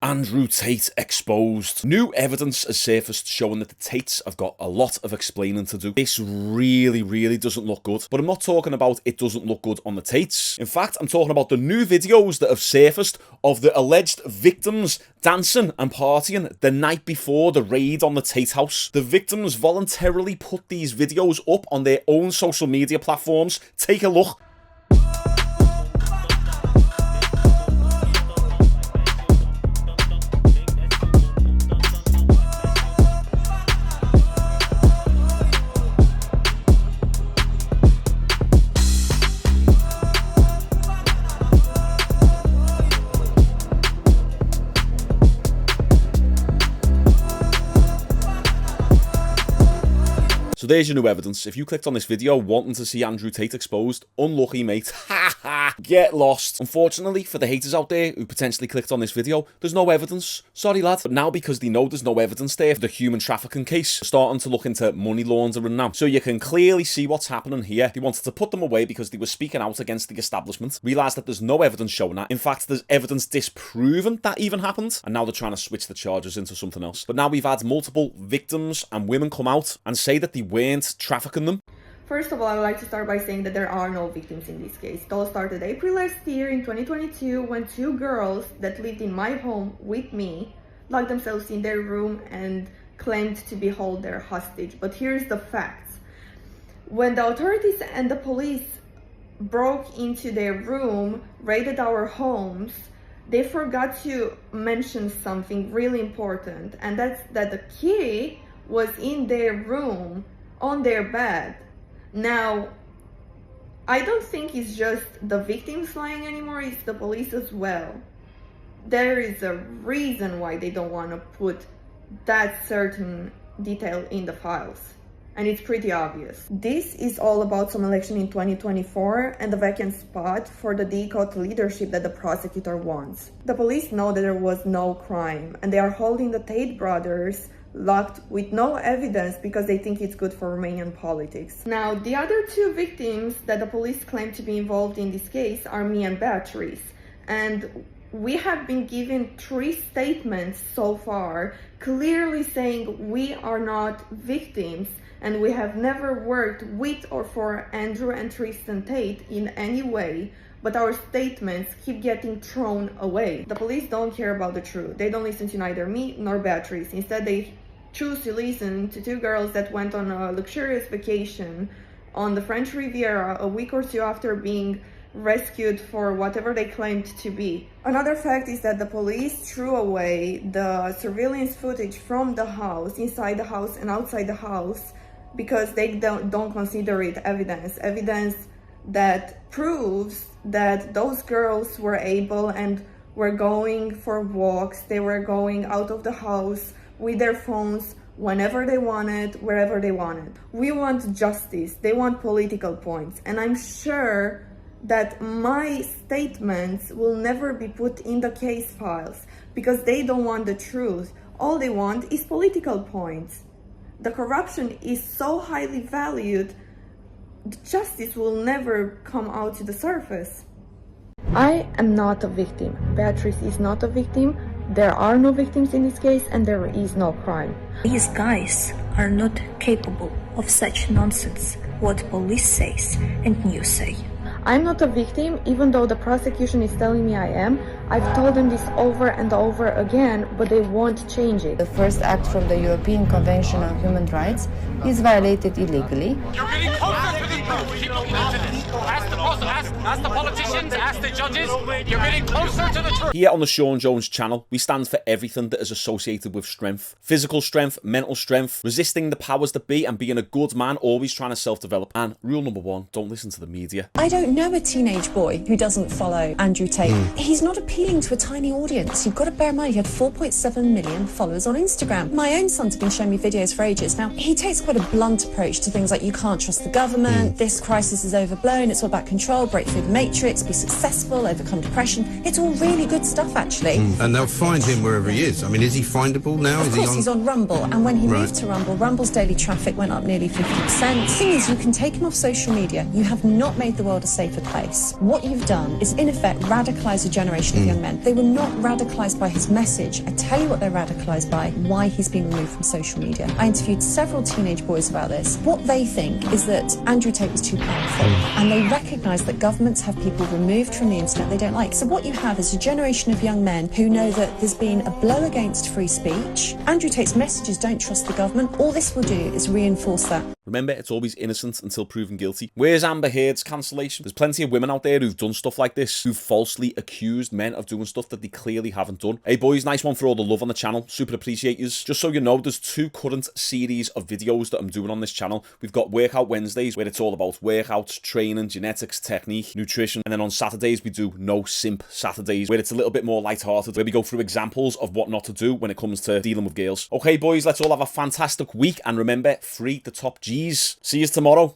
Andrew Tate exposed. New evidence has surfaced showing that the Tates have got a lot of explaining to do. This really doesn't look good. But I'm not talking about it doesn't look good on the Tates. In fact, I'm talking about the new videos that have surfaced of the alleged victims dancing and partying the night before the raid on the Tate house. The victims voluntarily put these videos up on their own social media platforms. Take a look. So there's your new evidence. If you clicked on this video wanting to see Andrew Tate exposed, unlucky mate. Ha ha! Get lost. Unfortunately for the haters out there who potentially clicked on this video, there's no evidence. Sorry lad. But now because they know there's no evidence there for the human trafficking case, they're starting to look into money laundering now. So you can clearly see what's happening here. They wanted to put them away because they were speaking out against the establishment. Realised that there's no evidence showing that. In fact, there's evidence disproving that even happened. And now they're trying to switch the charges into something else. But now we've had multiple victims and women come out and say that they weren't trafficking them. First of all, I would like to start by saying that there are no victims in this case. It all started April last year in 2022 when two girls that lived in my home with me locked themselves in their room and claimed to be held there hostage. But here's the facts. When the authorities and the police broke into their room, raided our homes, they forgot to mention something really important, and that's that the key was in their room on their bed. Now, I don't think it's just the victims lying anymore, it's the police as well. There is a reason why they don't want to put that certain detail in the files. And it's pretty obvious. This is all about some election in 2024 and the vacant spot for the decode leadership that the prosecutor wants. The police know that there was no crime and they are holding the Tate brothers locked with no evidence because they think it's good for Romanian politics. Now, the other two victims that the police claim to be involved in this case are me and Beatrice. And we have been given 3 statements so far, clearly saying we are not victims and we have never worked with or for Andrew and Tristan Tate in any way, but our statements keep getting thrown away. The police don't care about the truth. They don't listen to neither me nor Beatrice. Instead, they choose to listen to 2 girls that went on a luxurious vacation on the French Riviera a week or 2 after being rescued for whatever they claimed to be. Another fact is that the police threw away the surveillance footage from the house, inside the house and outside the house, because they don't consider it evidence that proves that those girls were able and were going for walks. They were going out of the house with their phones whenever they wanted, wherever they wanted. We want justice. They want political points. And I'm sure that my statements will never be put in the case files because they don't want the truth. All they want is political points. The corruption is so highly valued, the justice will never come out to the surface. I am not a victim. Beatrice is not a victim. There are no victims in this case and there is no crime. These guys are not capable of such nonsense, what police says and news say. I'm not a victim, even though the prosecution is telling me I am. I've told them this over and over again, but they won't change it. The first act from the European Convention on Human Rights is violated illegally. You're getting closer to the truth. Keep looking into this. Ask the politicians, ask the judges. You're getting closer to the truth. Here on the Shaun Jones channel, we stand for everything that is associated with strength. Physical strength, mental strength, resisting the powers that be and being a good man, always trying to self-develop. And rule number 1, don't listen to the media. I don't know a teenage boy who doesn't follow Andrew Tate. He's not appealing to a tiny audience. You've got to bear in mind he had 4.7 million followers on Instagram. My own son's been showing me videos for ages. Now, he takes quite a blunt approach to things like you can't trust the government, this crisis is overblown, it's all about control, break free through the matrix, be successful, overcome depression. It's all really good stuff, actually. And they'll find him wherever he is. I mean, is he findable now? Of course, he's on Rumble, and when he moved to Rumble, Rumble's daily traffic went up nearly 50%. The thing is, you can take him off social media. You have not made the world a safer place. What you've done is, in effect, radicalise a generation of young men. They were not radicalised by his message. I tell you what they're radicalised by, why he's been removed from social media. I interviewed several teenage boys about this. What they think is that Andrew Tate was too powerful, and they recognise that governments have people removed from the internet they don't like. So what you have is a generation of young men who know that there's been a blow against free speech. Andrew Tate's messages don't trust the government. All this will do is reinforce that. Remember, it's always innocent until proven guilty. Where's Amber Heard's cancellation? There's plenty of women out there who've done stuff like this, who've falsely accused men of doing stuff that they clearly haven't done. Hey boys, nice one for all the love on the channel. Super appreciate yous. Just so you know, there's 2 current series of videos that I'm doing on this channel. We've got Workout Wednesdays, where it's all about workouts, training, genetics, technique, nutrition. And then on Saturdays, we do No Simp Saturdays, where it's a little bit more lighthearted, where we go through examples of what not to do when it comes to dealing with girls. Okay boys, let's all have a fantastic week. And remember, free the top G's. See you tomorrow.